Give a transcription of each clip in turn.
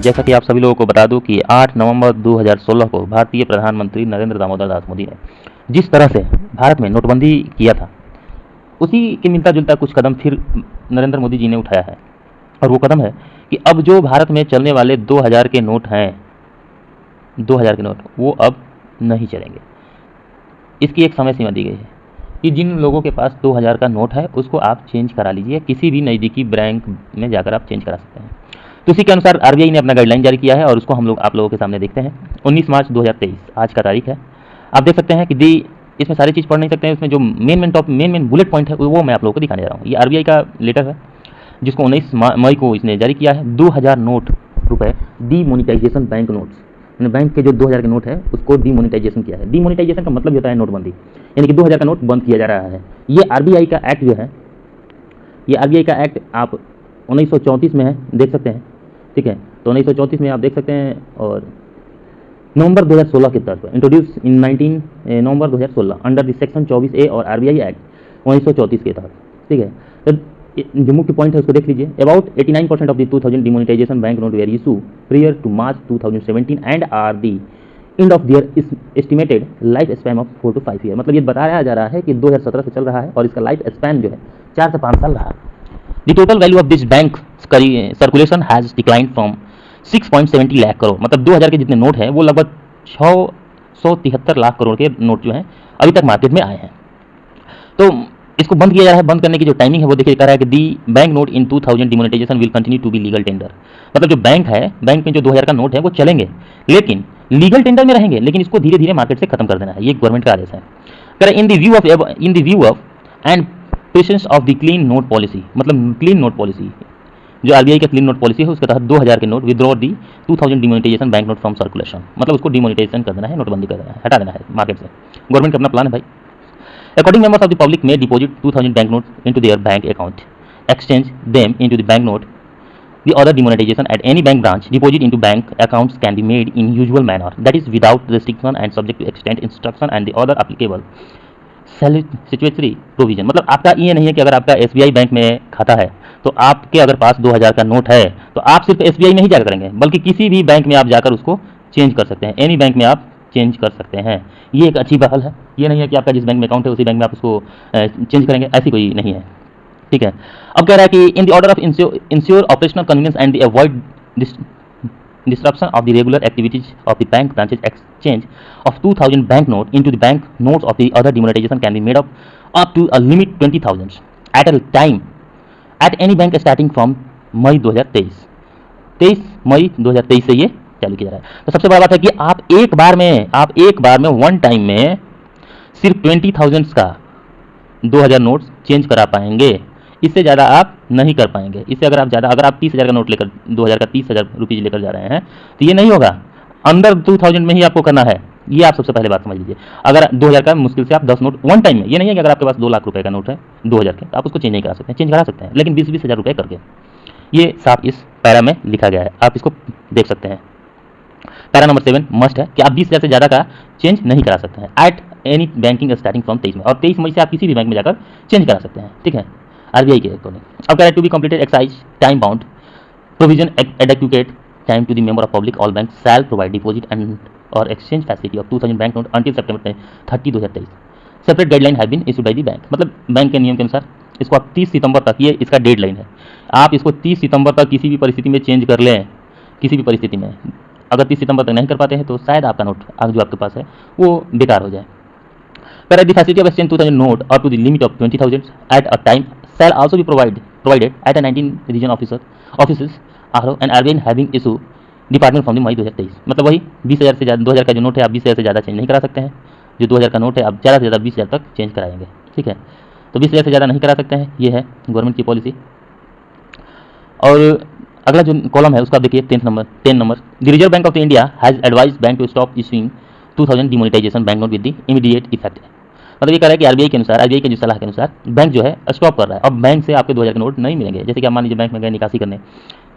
जैसा कि आप सभी लोगों को बता दूं कि 8 नवंबर 2016 को भारतीय प्रधानमंत्री नरेंद्र दामोदर दास मोदी ने जिस तरह से भारत में नोटबंदी किया था, उसी के मिलता-जुलता कुछ कदम फिर नरेंद्र मोदी जी ने उठाया है। और वो कदम है कि अब जो भारत में चलने वाले 2000 के नोट हैं, 2000 के नोट, वो अब नहीं चलेंगे। इसकी एक समय सीमा दी गई है कि जिन लोगों के पास 2000 का नोट है उसको आप चेंज करा लीजिए, किसी भी नज़दीकी बैंक में जाकर आप चेंज करा सकते हैं। तो इसी के अनुसार आरबीआई ने अपना गाइडलाइन जारी किया है और उसको हम लोग आप लोगों के सामने देखते हैं। 19 मार्च 2023 आज का तारीख है। आप देख सकते हैं कि इसमें सारी चीज़ पढ़ नहीं सकते हैं, इसमें जो मेन बुलेट पॉइंट है वो मैं आप लोगों को दिखाने जा रहा हूँ। ये आरबीआई का लेटर है जिसको 19 मई को इसने जारी किया है। 2000 नोट रुपए डीमोनिटाइजेशन बैंक नोट्स, बैंक के जो 2000 के नोट है उसको डीमोनिटाइजेशन किया है। डीमोनिटाइजेशन का मतलब होता है नोटबंदी, यानी कि 2000 का नोट बंद किया जा रहा है। ये आरबीआई का एक्ट जो है, ये आरबीआई का एक्ट आप 1934 में है, देख सकते हैं। ठीक है, तो 1934 में आप देख सकते हैं और नवंबर 2016 के तहत पर introduce in 19 November 2016 under the section 24A और आरबीआई एक्ट 1934 के तहत। ठीक है, तो जो मुख्य पॉइंट है उसको देख लीजिए। About 89% of the 2000 demonetisation bank note were issue prior to March 2017 and are the end of their estimated life span of 4 to 5 year. मतलब ये बताया जा रहा है कि 2017 से चल रहा है और इसका लाइफ स्पैन जो है 4 से 5 साल रहा। The total value of this bank circulation has declined from 6.70 lakh crore. मतलब 2000 के जितने नोट हैं वो लगभग 673 लाख करोड़ के नोट जो हैं अभी तक मार्केट में आए हैं। तो इसको बंद किया जा रहा है। बंद करने की जो टाइमिंग है वो देखिए, कह रहा है कि the bank note in 2000 demonetization will continue to be legal tender. मतलब जो बैंक है, बैंक में जो 2000 का नोट है वो चलेंगे, लेकिन लीगल टेंडर में रहेंगे, लेकिन इसको धीरे धीरे मार्केट से खत्म कर देना है। ये गवर्नमेंट का आदेश है। कह रहा है in the view of and presence of the clean note policy. मतलब क्लीन नोट पॉलिसी, जो आरबीआई का क्लीन नोट पॉलिसी है उसके तहत 2000 के note withdraw the 2000 demonetisation bank note from circulation. मतलब उसको डिमोनेटाइजेशन कर देना है, नोटबंदी कर देना है, हटा देना है मार्केट से। गवर्नमेंट का अपना प्लान है भाई। According members of the public may deposit 2000 banknotes into their bank account, exchange them into the banknote. The other demonetization at any bank branch deposit into bank accounts can be made in usual manner, that is without restriction and subject to extent instruction and the other applicable statutory provision। मतलब आपका ये नहीं है कि अगर आपका SBI bank में खाता है तो आपके अगर पास 2000 का नोट है तो आप सिर्फ एसबीआई में ही जाकर करेंगे, बल्कि किसी भी बैंक में आप जाकर उसको चेंज कर सकते हैं। एनी बैंक में आप चेंज कर सकते हैं। ये एक अच्छी पहल है। ये नहीं है कि आपका जिस बैंक में अकाउंट है उसी बैंक में आप उसको चेंज करेंगे, ऐसी कोई नहीं है। ठीक है, अब कह रहा है कि in the order of ensure operational convenience and the avoid disruption of the regular activities of the bank branches, exchange of 2000 banknote into the bank notes of the other demonetization can be made up to a limit 20,000 at a time at any bank starting from मई 2023। 23 मई 2023 से ये चालू किया जा रहा है। तो सबसे बड़ा बात है कि आप एक बार में वन टाइम में सिर्फ 20,000 का 2000 नोट्स चेंज करा पाएंगे, इससे ज़्यादा आप नहीं कर पाएंगे। इससे अगर आप 30,000 का नोट लेकर 2000 का 30,000 रुपीज़ लेकर जा रहे हैं तो ये नहीं होगा। अंडर 2000 में ही आपको करना है। ये आप सबसे पहले बात समझ लीजिए। अगर 2000 का मुश्किल से आप 10 नोट वन टाइम में, ये नहीं है कि अगर आपके पास 2 लाख रुपए का नोट है 2000 के तो आप उसको चेंज नहीं करा सकते हैं, चेंज करा सकते हैं, लेकिन 20-20 हज़ार रुपये करके। ये साफ इस पैरा में लिखा गया है, आप इसको देख सकते हैं। पैरा नंबर 7 मस्ट है कि आप 20,000 से ज़्यादा का चेंज नहीं करा सकते हैं at any banking starting from 23 में, और 23 मई से आप किसी भी बैंक में जाकर चेंज करा सकते हैं। ठीक है, आरबीआई के अकॉर्डिंग। अब कह रहा है to be completed excise time bound provision adequate time to the member of public all bank shall provide deposit and और exchange facility of 2000 bank note until September 30, 2023। Separate guideline have been issued by the bank. मतलब bank के नियम के अनुसार इसको आप 30 सितंबर तक, ये इसका डेडलाइन है, आप इसको 30 सितंबर तक किसी भी परिस्थिति में चेंज कर लें। किसी भी परिस्थिति में अगर 30 सितंबर तक नहीं कर पाते हैं तो शायद आपका नोट जो आपके पास है वो बेकार हो जाए। पर the facility of exchange 2000 note up to the limit of 20,000 at a time shall also be provided at a 19 region offices RO and RBI having issue department from May 2023। मतलब वही 20,000 से ज़्यादा 2000 का जो नोट है आप 20,000 से ज़्यादा चेंज नहीं करा सकते हैं। जो 2000 का नोट है आप ज़्यादा से ज़्यादा 20,000 तक चेंज कराएंगे। ठीक है, तो 20,000 से ज़्यादा नहीं करा सकते हैं, ये है गवर्नमेंट की पॉलिसी। और अगला जो कॉलम है उसका देखिए 10 number the Reserve Bank of India has advise bank to stop issuing 2000 demonetisation bank note with the immediate effect. मतलब ये कह रहा है कि आरबीआई के अनुसार, आरबीआई के जो सलाह के अनुसार बैंक जो है स्टॉप कर रहा है। अब बैंक से आपके 2000 के नोट नहीं मिलेंगे। जैसे कि आप मान लीजिए बैंक में गए निकासी करने,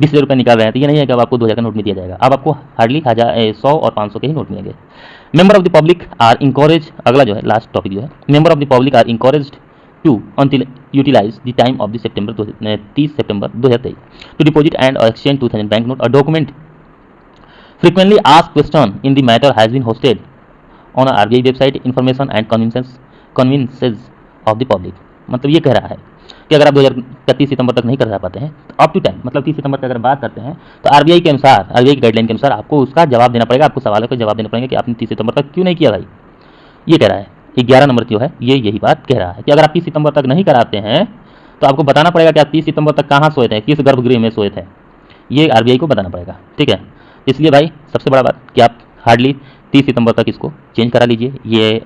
20,000 रुपये निकाल रहे हैं, तो ये नहीं है कि अब आपको 2000 का नोट नहीं दिया जाएगा। अब आपको हार्डली 100 और 500 के ही नोट मिलेंगे। Member of the public are encourage, अगला जो है लास्ट टॉपिक जो है, member of the public are encourage to until utilize the time of the 30 September 2023 to deposit and exchange 2000 banknote. A document frequently asked question in the matter has been hosted on RBI website information and convinces of the public. मतलब ये कह रहा है कि अगर आप 2031 सितंबर तक नहीं कर पाते हैं तो अप टू टाइम, मतलब 30 सितंबर तक अगर बात करते हैं तो आरबीआई के अनुसार, आरबीआई की गाइडलाइन के अनुसार आपको उसका जवाब देना पड़ेगा, आपको सवालों का जवाब देना पड़ेगा कि आपने 30 सितंबर तक क्यों नहीं किया भाई। ये कह रहा है 11 नंबर जो है ये यही बात कह रहा है कि अगर आप 30 सितंबर तक नहीं कराते हैं तो आपको बताना पड़ेगा कि आप 30 सितंबर तक कहाँ सोए थे, किस गर्भगृह में सोए थे, ये आरबीआई को बताना पड़ेगा। ठीक है, इसलिए भाई सबसे बड़ा बात कि आप हार्डली 30 सितंबर तक इसको चेंज करा लीजिए, ये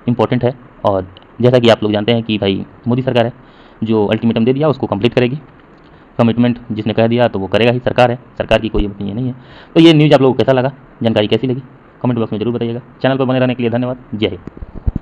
इंपॉर्टेंट है। और जैसा कि आप लोग जानते हैं कि भाई मोदी सरकार है, जो अल्टीमेटम दे दिया उसको कंप्लीट करेगी, कमिटमेंट जिसने कह दिया तो वो करेगा ही, सरकार है, सरकार की कोई अपनी ये नहीं है। तो ये न्यूज़ आप लोगों को कैसा लगा, जानकारी कैसी लगी, कमेंट बॉक्स में जरूर बताइएगा। चैनल पर बने रहने के लिए धन्यवाद। जय हिंद।